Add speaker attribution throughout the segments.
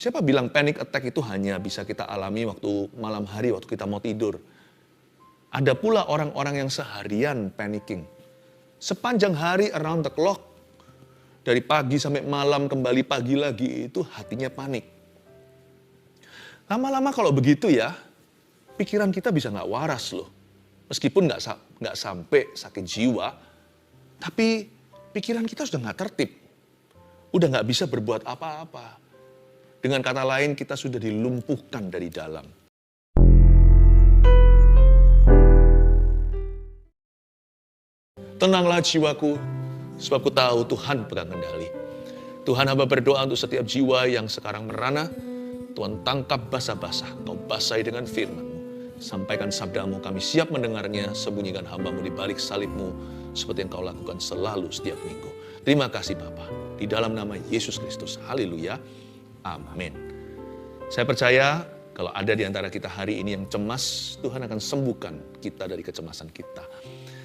Speaker 1: Siapa bilang panic attack itu hanya bisa kita alami waktu malam hari, waktu kita mau tidur. Ada pula orang-orang yang seharian panicking. Sepanjang hari around the clock, dari pagi sampai malam kembali pagi lagi, itu hatinya panik. Lama-lama kalau begitu ya, pikiran kita bisa nggak waras loh. Meskipun nggak sampai sakit jiwa, tapi pikiran kita sudah nggak tertib. Udah nggak bisa berbuat apa-apa. Dengan kata lain, kita sudah dilumpuhkan dari dalam. Tenanglah jiwaku, sebab ku tahu Tuhan pegang kendali. Tuhan, hamba berdoa untuk setiap jiwa yang sekarang merana. Tuhan, tangkap basah-basah, kau basahi dengan firman-Mu. Sampaikan sabda-Mu, kami siap mendengarnya. Sembunyikan hamba-Mu di balik salib-Mu, seperti yang kau lakukan selalu setiap minggu. Terima kasih Bapa, di dalam nama Yesus Kristus. Haleluya. Amin. Saya percaya kalau ada di antara kita hari ini yang cemas, Tuhan akan sembuhkan kita dari kecemasan kita.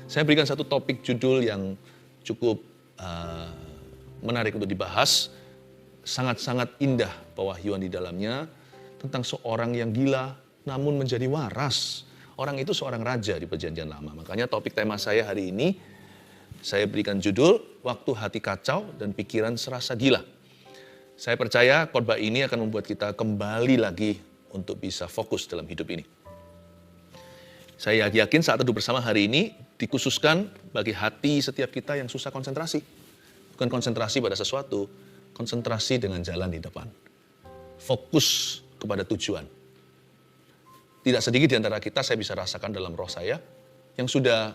Speaker 1: Saya berikan satu topik judul yang cukup menarik untuk dibahas. Sangat-sangat indah pewahyuan di dalamnya tentang seorang yang gila namun menjadi waras. Orang itu seorang raja di Perjanjian Lama. Makanya topik tema saya hari ini, saya berikan judul, Waktu Hati Kacau dan Pikiran Serasa Gila. Saya percaya khotbah ini akan membuat kita kembali lagi untuk bisa fokus dalam hidup ini. Saya yakin saat teduh bersama hari ini dikhususkan bagi hati setiap kita yang susah konsentrasi. Bukan konsentrasi pada sesuatu, konsentrasi dengan jalan di depan. Fokus kepada tujuan. Tidak sedikit di antara kita saya bisa rasakan dalam roh saya yang sudah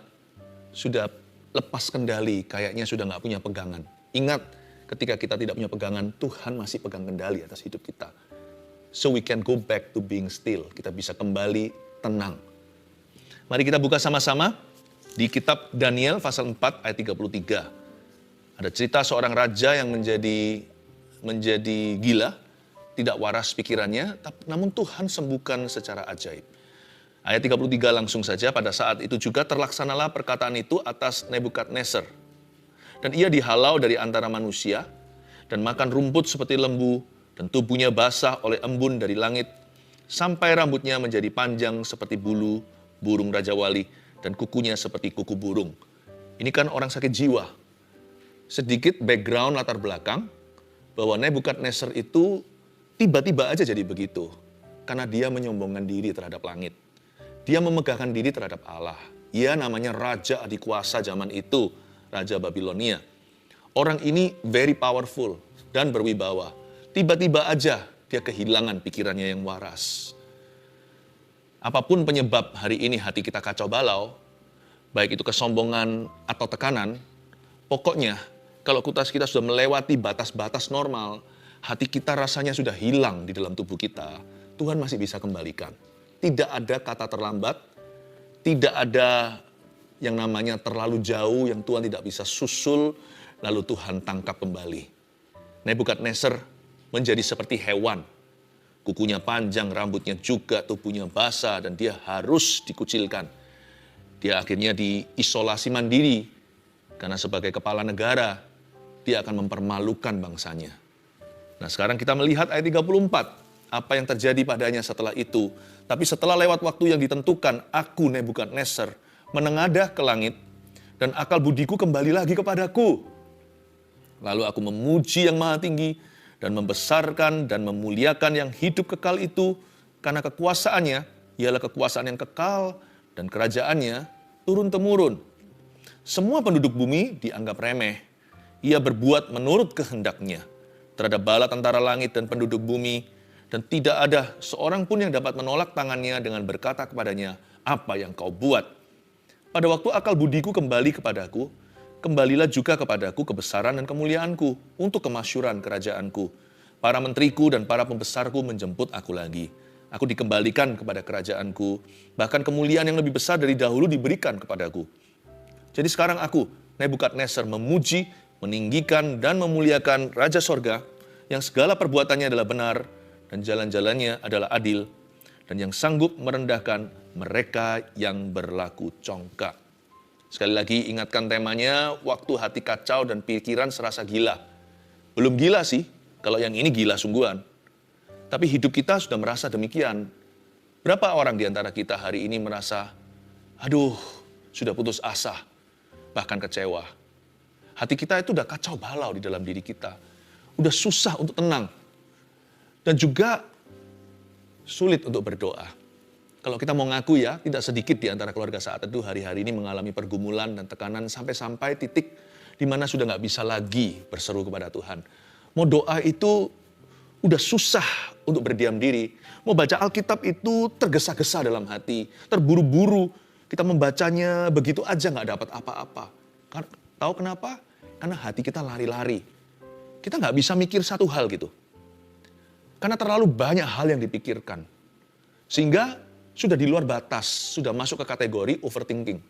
Speaker 1: lepas kendali, kayaknya sudah nggak punya pegangan. Ingat, ketika kita tidak punya pegangan, Tuhan masih pegang kendali atas hidup kita. So we can go back to being still. Kita bisa kembali tenang. Mari kita buka sama-sama di kitab Daniel pasal 4 ayat 33. Ada cerita seorang raja yang menjadi gila, tidak waras pikirannya, namun Tuhan sembuhkan secara ajaib. Ayat 33 langsung saja, pada saat itu juga terlaksanalah perkataan itu atas Nebukadnezar. Dan ia dihalau dari antara manusia, dan makan rumput seperti lembu, dan tubuhnya basah oleh embun dari langit, sampai rambutnya menjadi panjang seperti bulu burung Raja Wali, dan kukunya seperti kuku burung. Ini kan orang sakit jiwa. Sedikit background latar belakang, bahwa Nebukadnezar itu tiba-tiba aja jadi begitu. Karena dia menyombongkan diri terhadap langit. Dia memegahkan diri terhadap Allah. Ia namanya Raja Adikuasa zaman itu, Raja Babilonia. Orang ini very powerful dan berwibawa. Tiba-tiba aja dia kehilangan pikirannya yang waras. Apapun penyebab hari ini hati kita kacau balau, baik itu kesombongan atau tekanan, pokoknya kalau kita sudah melewati batas-batas normal, hati kita rasanya sudah hilang di dalam tubuh kita, Tuhan masih bisa kembalikan. Tidak ada kata terlambat, tidak ada yang namanya terlalu jauh yang Tuhan tidak bisa susul, lalu Tuhan tangkap kembali. Nebukadnezar menjadi seperti hewan. Kukunya panjang, rambutnya juga, tubuhnya basah, dan dia harus dikucilkan. Dia akhirnya diisolasi mandiri, karena sebagai kepala negara, dia akan mempermalukan bangsanya. Nah sekarang kita melihat ayat 34, apa yang terjadi padanya setelah itu. Tapi setelah lewat waktu yang ditentukan, aku Nebukadnezar menengadah ke langit, dan akal budiku kembali lagi kepadaku. Lalu aku memuji yang maha tinggi, dan membesarkan dan memuliakan yang hidup kekal itu, karena kekuasaannya ialah kekuasaan yang kekal, dan kerajaannya turun-temurun. Semua penduduk bumi dianggap remeh. Ia berbuat menurut kehendaknya terhadap bala tentara langit dan penduduk bumi, dan tidak ada seorang pun yang dapat menolak tangannya dengan berkata kepadanya, apa yang kau buat? Pada waktu akal budiku kembali kepadaku, kembalilah juga kepadaku kebesaran dan kemuliaanku untuk kemasyuran kerajaanku. Para menteriku dan para pembesarku menjemput aku lagi. Aku dikembalikan kepada kerajaanku, bahkan kemuliaan yang lebih besar dari dahulu diberikan kepadaku. Jadi sekarang aku, Nebukadnezar, memuji, meninggikan dan memuliakan Raja Sorga, yang segala perbuatannya adalah benar, dan jalan-jalannya adalah adil, dan yang sanggup merendahkan mereka yang berlaku congkak. Sekali lagi ingatkan temanya, waktu hati kacau dan pikiran serasa gila. Belum gila sih, kalau yang ini gila sungguhan. Tapi hidup kita sudah merasa demikian. Berapa orang di antara kita hari ini merasa, aduh, sudah putus asa, bahkan kecewa. Hati kita itu udah kacau balau di dalam diri kita. Udah susah untuk tenang. Dan juga sulit untuk berdoa. Kalau kita mau ngaku ya, tidak sedikit di antara keluarga saat itu hari-hari ini mengalami pergumulan dan tekanan sampai-sampai titik di mana sudah nggak bisa lagi berseru kepada Tuhan. Mau doa itu udah susah untuk berdiam diri. Mau baca Alkitab itu tergesa-gesa dalam hati, terburu-buru. Kita membacanya begitu aja nggak dapat apa-apa. Tahu kenapa? Karena hati kita lari-lari. Kita nggak bisa mikir satu hal gitu. Karena terlalu banyak hal yang dipikirkan. Sehingga sudah di luar batas, sudah masuk ke kategori overthinking.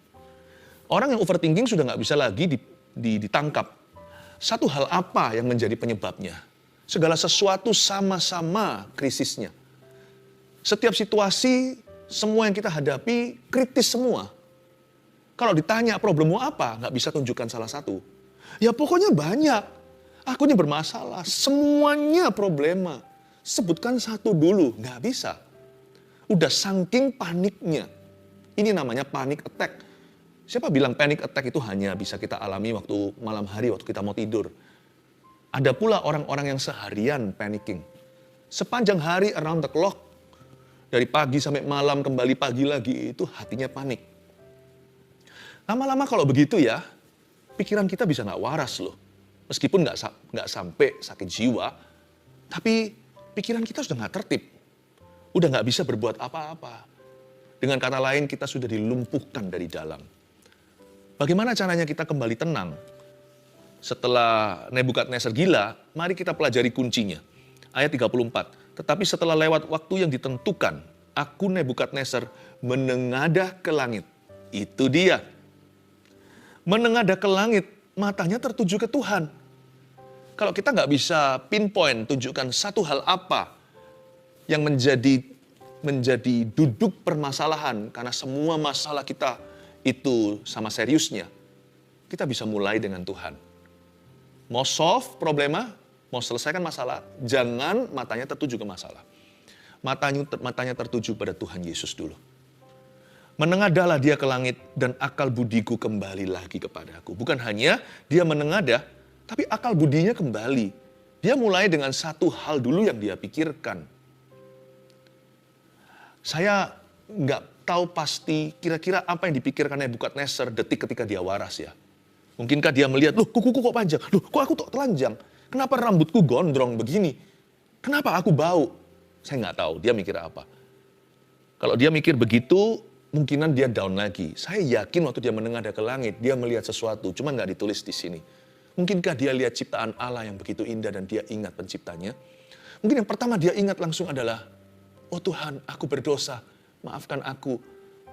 Speaker 1: Orang yang overthinking sudah nggak bisa lagi ditangkap. Satu hal apa yang menjadi penyebabnya? Segala sesuatu sama-sama krisisnya. Setiap situasi, semua yang kita hadapi kritis semua. Kalau ditanya problemmu apa, nggak bisa tunjukkan salah satu. Ya pokoknya banyak. Aku ini bermasalah, semuanya problema. Sebutkan satu dulu, nggak bisa. Udah saking paniknya. Ini namanya panic attack. Siapa bilang panic attack itu hanya bisa kita alami waktu malam hari, waktu kita mau tidur. Ada pula orang-orang yang seharian panicking. Sepanjang hari around the clock, dari pagi sampai malam, kembali pagi lagi, itu hatinya panik. Lama-lama kalau begitu ya, pikiran kita bisa nggak waras loh. Meskipun nggak sampai sakit jiwa, tapi pikiran kita sudah nggak tertib. Udah nggak bisa berbuat apa-apa. Dengan kata lain, kita sudah dilumpuhkan dari dalam. Bagaimana caranya kita kembali tenang? Setelah Nebukadnezar gila, mari kita pelajari kuncinya. Ayat 34. Tetapi setelah lewat waktu yang ditentukan, aku Nebukadnezar menengadah ke langit. Itu dia. Menengadah ke langit, matanya tertuju ke Tuhan. Kalau kita nggak bisa pinpoint, tunjukkan satu hal apa yang menjadi duduk permasalahan, karena semua masalah kita itu sama seriusnya, kita bisa mulai dengan Tuhan. Mau solve problema, mau selesaikan masalah, jangan matanya tertuju ke masalah. Matanya tertuju pada Tuhan Yesus dulu. Menengadahlah dia ke langit dan akal budiku kembali lagi kepadaku. Bukan hanya dia menengadah, tapi akal budinya kembali. Dia mulai dengan satu hal dulu yang dia pikirkan. Saya nggak tahu pasti kira-kira apa yang dipikirkan Nebukadnezar detik ketika dia waras ya. Mungkinkah dia melihat, loh kukuku kok panjang? Loh kok aku telanjang? Kenapa rambutku gondrong begini? Kenapa aku bau? Saya nggak tahu dia mikir apa. Kalau dia mikir begitu, mungkinan dia down lagi. Saya yakin waktu dia menengadah ke langit, dia melihat sesuatu, cuman nggak ditulis di sini. Mungkinkah dia lihat ciptaan Allah yang begitu indah dan dia ingat penciptanya? Mungkin yang pertama dia ingat langsung adalah, oh Tuhan, aku berdosa, maafkan aku,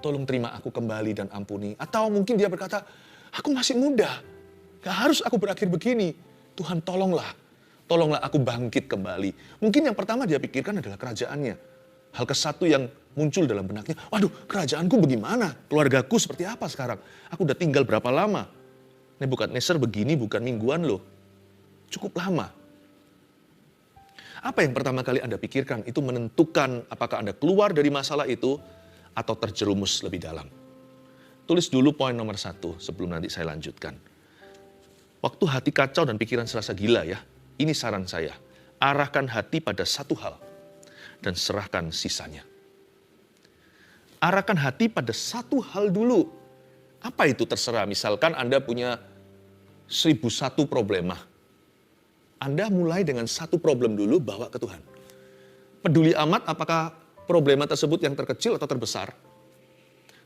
Speaker 1: tolong terima aku kembali dan ampuni. Atau mungkin dia berkata, aku masih muda, gak harus aku berakhir begini. Tuhan tolonglah aku bangkit kembali. Mungkin yang pertama dia pikirkan adalah kerajaannya. Hal kesatu yang muncul dalam benaknya, waduh kerajaanku bagaimana? Keluargaku seperti apa sekarang? Aku udah tinggal berapa lama? Nebukadnezar begini bukan mingguan loh, cukup lama. Apa yang pertama kali Anda pikirkan itu menentukan apakah Anda keluar dari masalah itu atau terjerumus lebih dalam. Tulis dulu poin nomor 1 sebelum nanti saya lanjutkan. Waktu hati kacau dan pikiran serasa gila ya, ini saran saya. Arahkan hati pada satu hal dan serahkan sisanya. Arahkan hati pada satu hal dulu. Apa itu terserah, misalkan Anda punya 1001 problema. Anda mulai dengan satu problem dulu, bawa ke Tuhan. Peduli amat apakah problema tersebut yang terkecil atau terbesar.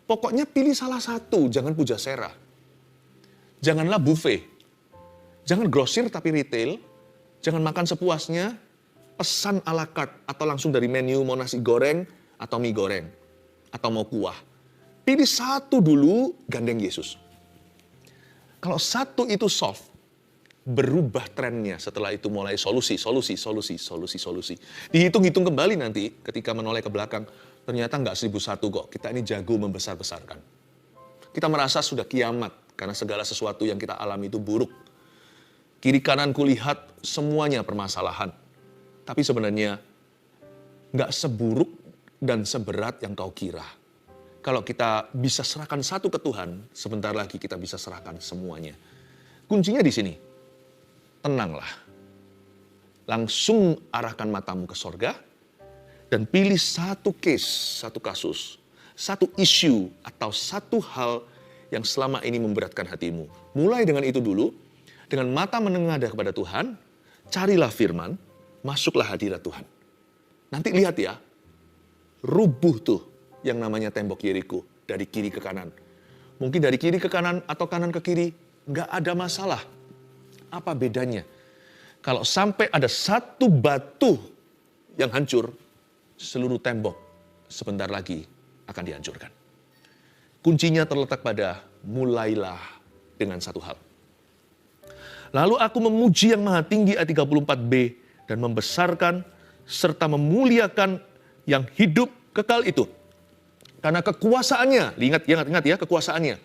Speaker 1: Pokoknya pilih salah satu, jangan puja sera. Janganlah buffet. Jangan grosir tapi retail. Jangan makan sepuasnya, pesan à la carte atau langsung dari menu mau nasi goreng atau mie goreng. Atau mau kuah. Pilih satu dulu, gandeng Yesus. Kalau satu itu soft, berubah trennya setelah itu mulai solusi. Dihitung-hitung kembali nanti ketika menoleh ke belakang, ternyata nggak 1001 kok, kita ini jago membesar-besarkan. Kita merasa sudah kiamat karena segala sesuatu yang kita alami itu buruk. Kiri kanan kulihat semuanya permasalahan. Tapi sebenarnya nggak seburuk dan seberat yang kau kira. Kalau kita bisa serahkan satu ke Tuhan, sebentar lagi kita bisa serahkan semuanya. Kuncinya di sini, tenanglah. Langsung arahkan matamu ke sorga, dan pilih satu case, satu kasus, satu isu, atau satu hal yang selama ini memberatkan hatimu. Mulai dengan itu dulu, dengan mata menengadah kepada Tuhan, carilah firman, masuklah hadirat Tuhan. Nanti lihat ya, rubuh tuh yang namanya tembok Yeriko dari kiri ke kanan. Mungkin dari kiri ke kanan atau kanan ke kiri, nggak ada masalah. Apa bedanya? Kalau sampai ada satu batu yang hancur, seluruh tembok sebentar lagi akan dihancurkan. Kuncinya terletak pada mulailah dengan satu hal. Lalu aku memuji yang maha tinggi ayat 34b dan membesarkan serta memuliakan yang hidup kekal itu. Karena kekuasaannya, ingat ya kekuasaannya.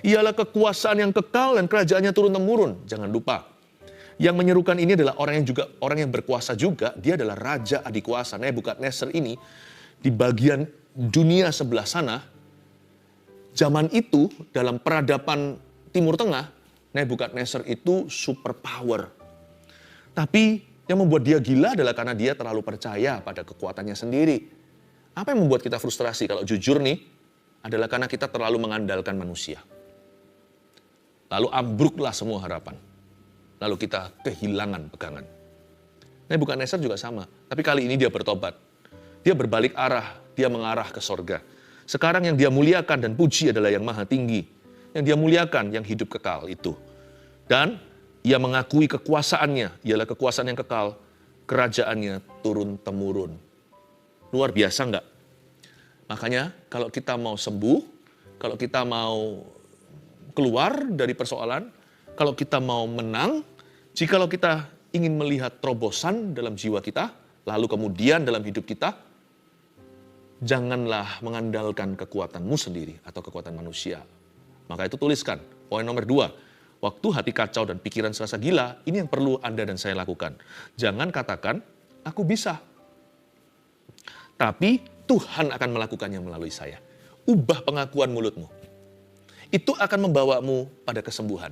Speaker 1: Ialah kekuasaan yang kekal dan kerajaannya turun-temurun. Jangan lupa. Yang menyerukan ini adalah orang yang berkuasa juga. Dia adalah raja adik kuasa. Nebukadnezar ini di bagian dunia sebelah sana. Zaman itu dalam peradaban Timur Tengah, Nebukadnezar itu super power. Tapi yang membuat dia gila adalah karena dia terlalu percaya pada kekuatannya sendiri. Apa yang membuat kita frustrasi kalau jujur nih, adalah karena kita terlalu mengandalkan manusia. Lalu ambruklah semua harapan. Lalu kita kehilangan pegangan. Nebukadnezar juga sama, tapi kali ini dia bertobat. Dia berbalik arah, dia mengarah ke sorga. Sekarang yang dia muliakan dan puji adalah yang maha tinggi. Yang dia muliakan, yang hidup kekal itu. Dan ia mengakui kekuasaannya, ialah kekuasaan yang kekal, kerajaannya turun-temurun. Luar biasa enggak? Makanya kalau kita mau sembuh, kalau kita mau keluar dari persoalan, kalau kita mau menang, jikalau kita ingin melihat terobosan dalam jiwa kita, lalu kemudian dalam hidup kita, janganlah mengandalkan kekuatanmu sendiri atau kekuatan manusia. Maka itu tuliskan, poin nomor 2. Waktu hati kacau dan pikiran serasa gila, ini yang perlu Anda dan saya lakukan. Jangan katakan, aku bisa. Tapi Tuhan akan melakukannya melalui saya. Ubah pengakuan mulutmu. Itu akan membawamu pada kesembuhan.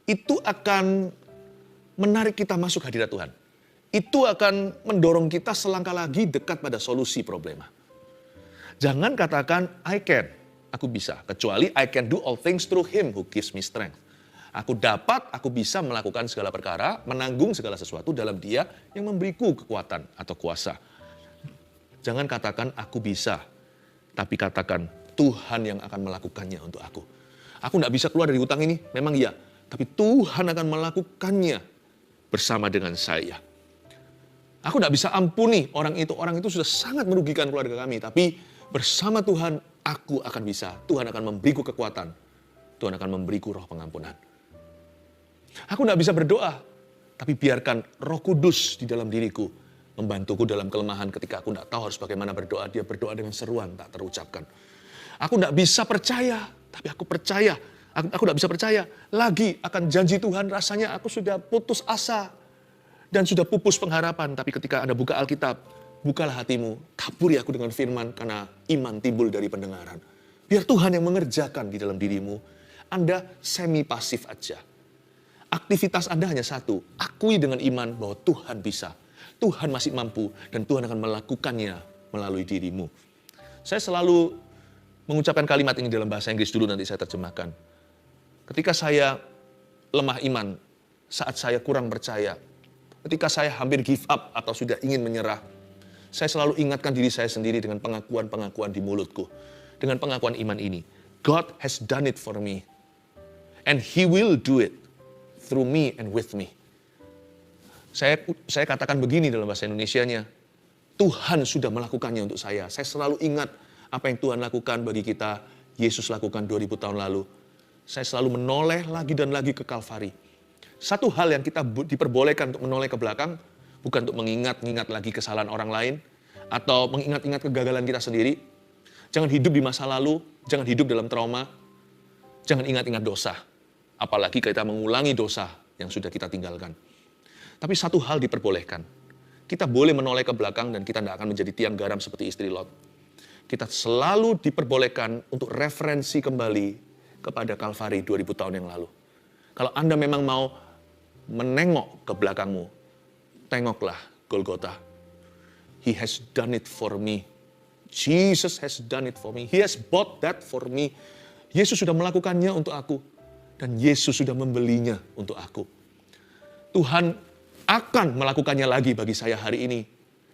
Speaker 1: Itu akan menarik kita masuk hadirat Tuhan. Itu akan mendorong kita selangkah lagi dekat pada solusi problema. Jangan katakan, I can. Aku bisa, kecuali I can do all things through Him who gives me strength. Aku dapat, aku bisa melakukan segala perkara, menanggung segala sesuatu dalam Dia yang memberiku kekuatan atau kuasa. Jangan katakan aku bisa, tapi katakan Tuhan yang akan melakukannya untuk aku. Aku tidak bisa keluar dari hutang ini, memang iya, tapi Tuhan akan melakukannya bersama dengan saya. Aku tidak bisa ampuni orang itu sudah sangat merugikan keluarga kami, tapi bersama Tuhan, aku akan bisa. Tuhan akan memberiku kekuatan. Tuhan akan memberiku roh pengampunan. Aku tidak bisa berdoa, tapi biarkan Roh Kudus di dalam diriku membantuku dalam kelemahan ketika aku tidak tahu harus bagaimana berdoa. Dia berdoa dengan seruan tak terucapkan. Aku tidak bisa percaya, tapi aku percaya. Aku tidak bisa percaya lagi akan janji Tuhan. Rasanya aku sudah putus asa dan sudah pupus pengharapan. Tapi ketika Anda buka Alkitab, bukalah hatimu, taburi aku dengan firman, karena iman timbul dari pendengaran. Biar Tuhan yang mengerjakan di dalam dirimu. Anda semi pasif aja. Aktivitas Anda hanya satu, akui dengan iman bahwa Tuhan bisa. Tuhan masih mampu dan Tuhan akan melakukannya melalui dirimu. Saya selalu mengucapkan kalimat ini dalam bahasa Inggris dulu, nanti saya terjemahkan. Ketika saya lemah iman, saat saya kurang percaya, ketika saya hampir give up atau sudah ingin menyerah, saya selalu ingatkan diri saya sendiri dengan pengakuan-pengakuan di mulutku. Dengan pengakuan iman ini. God has done it for me. And He will do it through me and with me. Saya katakan begini dalam bahasa Indonesianya. Tuhan sudah melakukannya untuk saya. Saya selalu ingat apa yang Tuhan lakukan bagi kita. Yesus lakukan 2000 tahun lalu. Saya selalu menoleh lagi dan lagi ke Kalvari. Satu hal yang kita diperbolehkan untuk menoleh ke belakang, bukan untuk mengingat-ingat lagi kesalahan orang lain, atau mengingat-ingat kegagalan kita sendiri. Jangan hidup di masa lalu, jangan hidup dalam trauma, jangan ingat-ingat dosa. Apalagi kita mengulangi dosa yang sudah kita tinggalkan. Tapi satu hal diperbolehkan. Kita boleh menoleh ke belakang dan kita tidak akan menjadi tiang garam seperti istri Lot. Kita selalu diperbolehkan untuk referensi kembali kepada Kalvari 2000 tahun yang lalu. Kalau Anda memang mau menengok ke belakangmu, tengoklah Golgota. He has done it for me. Jesus has done it for me. He has bought that for me. Yesus sudah melakukannya untuk aku. Dan Yesus sudah membelinya untuk aku. Tuhan akan melakukannya lagi bagi saya hari ini.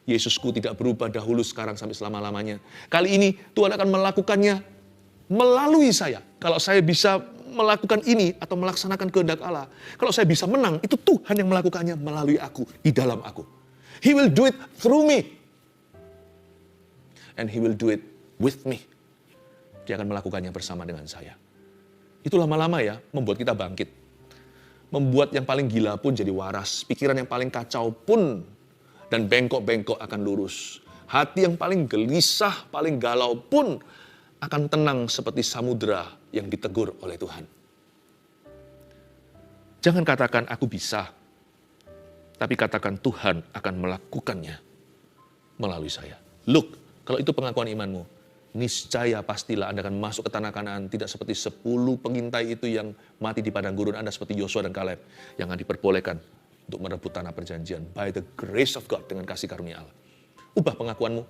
Speaker 1: Yesusku tidak berubah dahulu, sekarang, sampai selama-lamanya. Kali ini Tuhan akan melakukannya melalui saya. Kalau saya bisa melakukan ini atau melaksanakan kehendak Allah. Kalau saya bisa menang, itu Tuhan yang melakukannya melalui aku, di dalam aku. He will do it through me. And He will do it with me. Dia akan melakukannya bersama dengan saya. Itu lama-lama ya, membuat kita bangkit. Membuat yang paling gila pun jadi waras. Pikiran yang paling kacau pun dan bengkok-bengkok akan lurus. Hati yang paling gelisah, paling galau pun akan tenang seperti samudera yang ditegur oleh Tuhan. Jangan katakan aku bisa, tapi katakan Tuhan akan melakukannya melalui saya. Look, kalau itu pengakuan imanmu, niscaya pastilah Anda akan masuk ke tanah Kanaan, tidak seperti 10 pengintai itu yang mati di padang gurun. Anda seperti Yosua dan Kaleb yang akan diperbolehkan untuk merebut tanah perjanjian by the grace of God, dengan kasih karunia Allah. Ubah pengakuanmu.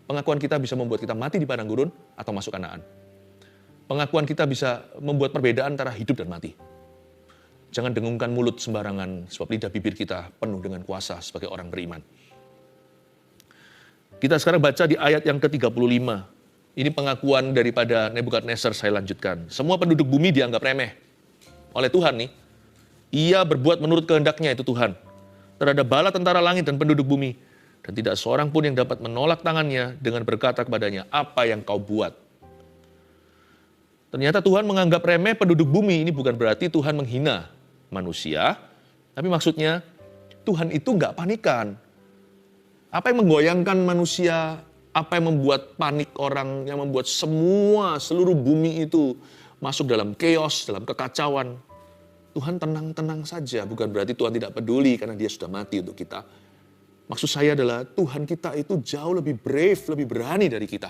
Speaker 1: Pengakuan kita bisa membuat kita mati di padang gurun atau masuk Kanaan. Pengakuan kita bisa membuat perbedaan antara hidup dan mati. Jangan dengungkan mulut sembarangan, sebab lidah bibir kita penuh dengan kuasa sebagai orang beriman. Kita sekarang baca di ayat yang ke-35. Ini pengakuan daripada Nebukadnezar, saya lanjutkan. Semua penduduk bumi dianggap remeh oleh Tuhan nih. Ia berbuat menurut kehendaknya, itu Tuhan, terhadap bala tentara langit dan penduduk bumi. Dan tidak seorang pun yang dapat menolak tangannya dengan berkata kepadanya, apa yang kau buat? Ternyata Tuhan menganggap remeh penduduk bumi. Ini bukan berarti Tuhan menghina manusia, tapi maksudnya Tuhan itu nggak panikan. Apa yang menggoyangkan manusia, apa yang membuat panik orang, yang membuat seluruh bumi itu masuk dalam chaos, dalam kekacauan. Tuhan tenang-tenang saja, bukan berarti Tuhan tidak peduli karena Dia sudah mati untuk kita. Maksud saya adalah Tuhan kita itu jauh lebih brave, lebih berani dari kita.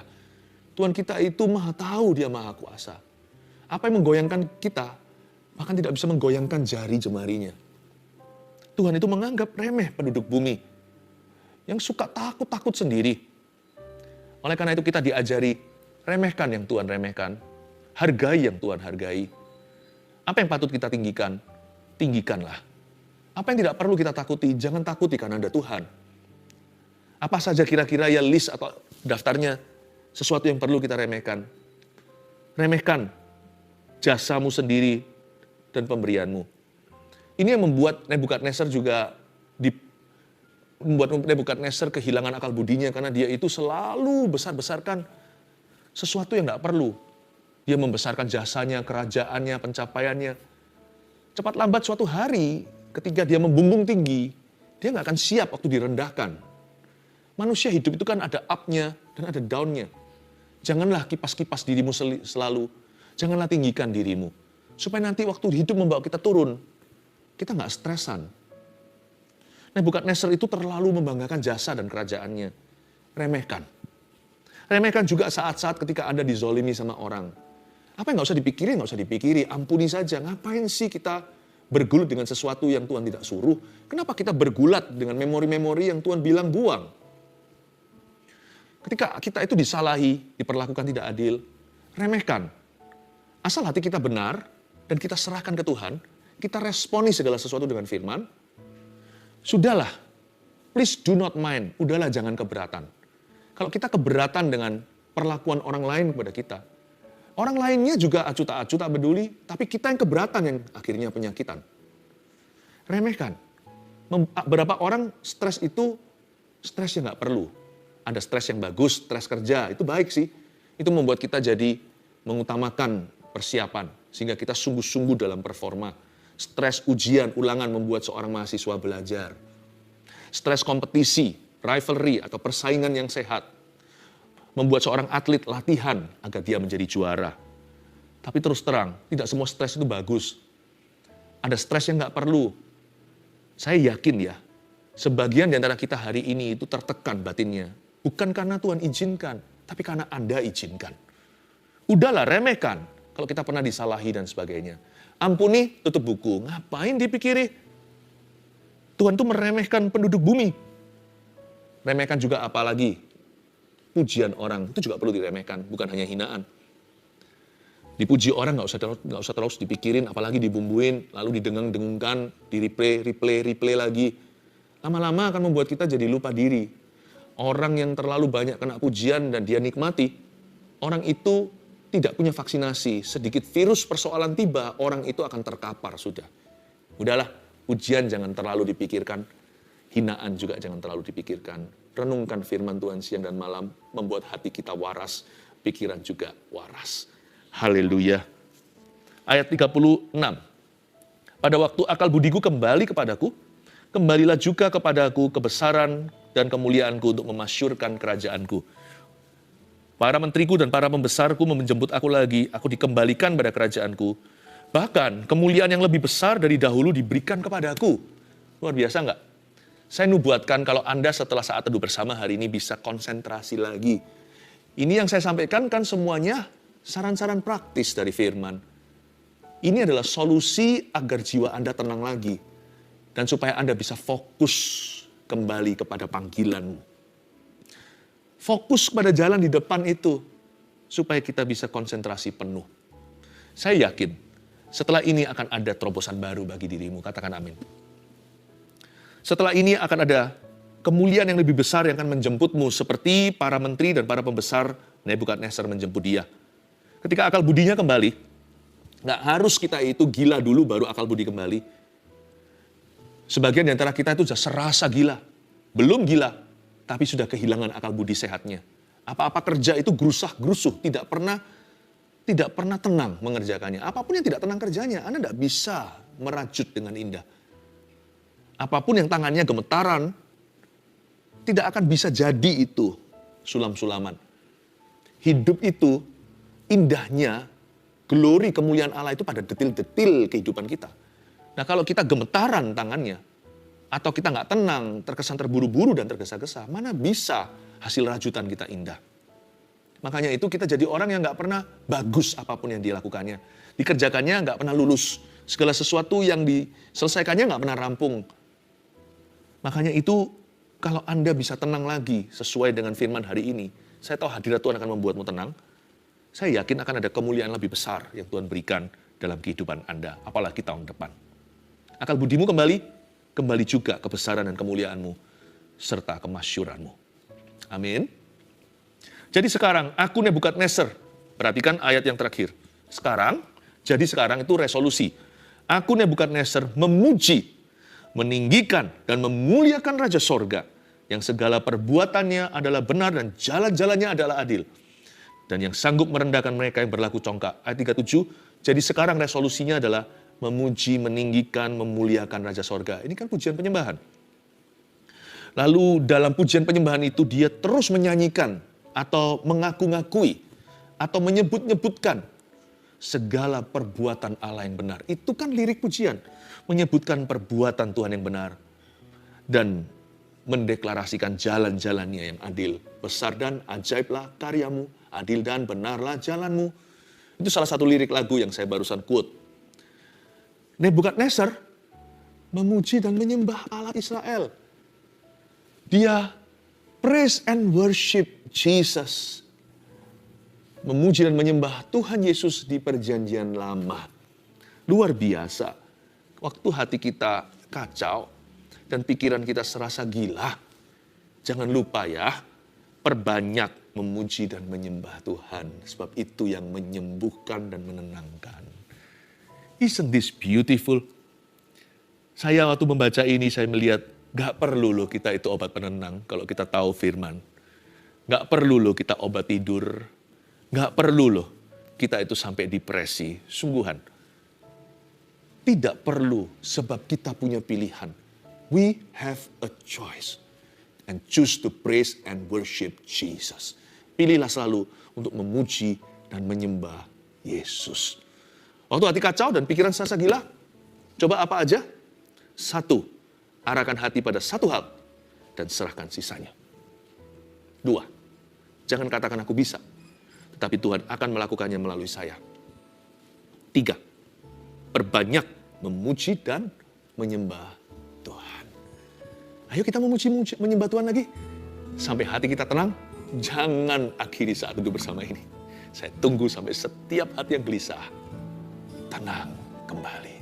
Speaker 1: Tuhan kita itu maha tahu, Dia maha kuasa. Apa yang menggoyangkan kita, bahkan tidak bisa menggoyangkan jari jemarinya. Tuhan itu menganggap remeh penduduk bumi yang suka takut-takut sendiri. Oleh karena itu kita diajari, remehkan yang Tuhan remehkan, hargai yang Tuhan hargai. Apa yang patut kita tinggikan? Tinggikanlah. Apa yang tidak perlu kita takuti? Jangan takuti karena ada Tuhan. Apa saja kira-kira ya list atau daftarnya sesuatu yang perlu kita remehkan? Remehkan jasamu sendiri dan pemberianmu. Ini yang membuat Nebukadnezar juga membuat Nebukadnezar kehilangan akal budinya karena dia itu selalu besar-besarkan sesuatu yang tidak perlu. Dia membesarkan jasanya, kerajaannya, pencapaiannya. Cepat lambat suatu hari ketika dia membumbung tinggi, dia nggak akan siap waktu direndahkan. Manusia hidup itu kan ada up-nya dan ada down-nya. Janganlah kipas-kipas dirimu selalu. Janganlah tinggikan dirimu. Supaya nanti waktu hidup membawa kita turun, kita nggak stresan. Nebukadnezar itu terlalu membanggakan jasa dan kerajaannya. Remehkan. Remehkan juga saat-saat ketika Anda dizolimi sama orang. Apa yang nggak usah dipikirin, nggak usah dipikiri. Ampuni saja. Ngapain sih kita bergulat dengan sesuatu yang Tuhan tidak suruh? Kenapa kita bergulat dengan memori-memori yang Tuhan bilang buang? Ketika kita itu disalahi, diperlakukan tidak adil, remehkan. Asal hati kita benar dan kita serahkan ke Tuhan, kita responi segala sesuatu dengan firman, sudahlah, please do not mind, udahlah jangan keberatan. Kalau kita keberatan dengan perlakuan orang lain kepada kita, orang lainnya juga acuh tak acuh, tak peduli, tapi kita yang keberatan yang akhirnya penyakitan. Remehkan. Beberapa orang stres itu stres yang nggak perlu. Ada stres yang bagus, stres kerja, itu baik sih. Itu membuat kita jadi mengutamakan persiapan, sehingga kita sungguh-sungguh dalam performa. Stres ujian, ulangan membuat seorang mahasiswa belajar. Stres kompetisi, rivalry atau persaingan yang sehat, membuat seorang atlet latihan agar dia menjadi juara. Tapi terus terang, tidak semua stres itu bagus. Ada stres yang nggak perlu. Saya yakin ya, Sebagian di antara kita hari ini itu tertekan batinnya. Bukan karena Tuhan izinkan, tapi karena Anda izinkan. Udahlah, remehkan. Kalau kita pernah disalahi dan sebagainya. Ampuni, tutup buku. Ngapain dipikiri? Tuhan tuh meremehkan penduduk bumi. Remehkan juga apalagi pujian orang. Itu juga perlu diremehkan, bukan hanya hinaan. Dipuji orang nggak usah terus dipikirin, apalagi dibumbuin, lalu didengung-dengungkan, di-replay lagi. Lama-lama akan membuat kita jadi lupa diri. Orang yang terlalu banyak kena pujian dan dia nikmati, orang itu tidak punya vaksinasi. Sedikit virus persoalan tiba, orang itu akan terkapar sudah. Udahlah, pujian jangan terlalu dipikirkan. Hinaan juga jangan terlalu dipikirkan. Renungkan firman Tuhan siang dan malam, membuat hati kita waras, pikiran juga waras. Haleluya. Ayat 36. Pada waktu akal budiku kembali kepadaku, kembalilah juga kepadaku kebesaran dan kemuliaanku untuk memasyurkan kerajaanku. Para menteriku dan para pembesarku menjemput aku lagi, aku dikembalikan pada kerajaanku. Bahkan kemuliaan yang lebih besar dari dahulu diberikan kepadaku. Luar biasa enggak? Saya nubuatkan kalau Anda setelah saat teduh bersama hari ini bisa konsentrasi lagi. Ini yang saya sampaikan kan semuanya saran-saran praktis dari firman. Ini adalah solusi agar jiwa Anda tenang lagi. Dan supaya Anda bisa fokus kembali kepada panggilanmu. Fokus pada jalan di depan itu. Supaya kita bisa konsentrasi penuh. Saya yakin setelah ini akan ada terobosan baru bagi dirimu. Katakan amin. Setelah ini akan ada kemuliaan yang lebih besar yang akan menjemputmu. Seperti para menteri dan para pembesar Nebukadnezar menjemput dia. Ketika akal budinya kembali, nggak harus kita itu gila dulu baru akal budi kembali. Sebagian di antara kita itu sudah serasa gila. Belum gila, tapi sudah kehilangan akal budi sehatnya. Apa-apa kerja itu gerusah-gerusuh, tidak pernah tenang mengerjakannya. Apapun yang tidak tenang kerjanya, Anda tidak bisa merajut dengan indah. Apapun yang tangannya gemetaran, tidak akan bisa jadi itu sulam-sulaman. Hidup itu, indahnya, glori kemuliaan Allah itu pada detil-detil kehidupan kita. Nah kalau kita gemetaran tangannya, atau kita nggak tenang, terkesan terburu-buru dan tergesa-gesa, mana bisa hasil rajutan kita indah. Makanya itu kita jadi orang yang nggak pernah bagus apapun yang dilakukannya. Dikerjakannya nggak pernah lulus. Segala sesuatu yang diselesaikannya nggak pernah rampung. Makanya itu kalau Anda bisa tenang lagi sesuai dengan firman hari ini, saya tahu hadirat Tuhan akan membuatmu tenang. Saya yakin akan ada kemuliaan lebih besar yang Tuhan berikan dalam kehidupan Anda, apalagi tahun depan. Akal budimu kembali juga kebesaran dan kemuliaanmu, serta kemasyuranmu. Amin. Jadi sekarang, aku Nebukadnezar, perhatikan ayat yang terakhir. Sekarang itu resolusi. Aku Nebukadnezar memuji, meninggikan dan memuliakan Raja Sorga, yang segala perbuatannya adalah benar dan jalan-jalannya adalah adil. Dan yang sanggup merendahkan mereka yang berlaku congkak. Ayat 37, jadi sekarang resolusinya adalah memuji, meninggikan, memuliakan Raja Sorga. Ini kan pujian penyembahan. Lalu dalam pujian penyembahan itu dia terus menyanyikan atau mengaku-ngakui atau menyebut-nyebutkan segala perbuatan Allah yang benar. Itu kan lirik pujian. Menyebutkan perbuatan Tuhan yang benar. Dan mendeklarasikan jalan-jalannya yang adil. Besar dan ajaiblah karyamu, adil dan benarlah jalanmu. Itu salah satu lirik lagu yang saya barusan quote. Nebukadnezar memuji dan menyembah Allah Israel. Dia praise and worship Jesus. Memuji dan menyembah Tuhan Yesus di perjanjian lama. Luar biasa. Waktu hati kita kacau dan pikiran kita serasa gila, jangan lupa ya, perbanyak memuji dan menyembah Tuhan. Sebab itu yang menyembuhkan dan menenangkan. Isn't this beautiful? Saya waktu membaca ini, saya melihat, gak perlu loh kita itu obat penenang kalau kita tahu firman. Gak perlu loh kita obat tidur. Gak perlu loh kita itu sampai depresi. Sungguhan. Tidak perlu sebab kita punya pilihan. We have a choice. And choose to praise and worship Jesus. Pilihlah selalu untuk memuji dan menyembah Yesus. Waktu hati kacau dan pikiran serasa gila, coba apa aja? 1. arahkan hati pada satu hal dan serahkan sisanya. 2, jangan katakan aku bisa, tetapi Tuhan akan melakukannya melalui saya. 3, perbanyak memuji dan menyembah Tuhan. Ayo kita memuji menyembah Tuhan lagi. Sampai hati kita tenang, jangan akhiri saat duduk bersama ini. Saya tunggu sampai setiap hati yang gelisah tenang kembali.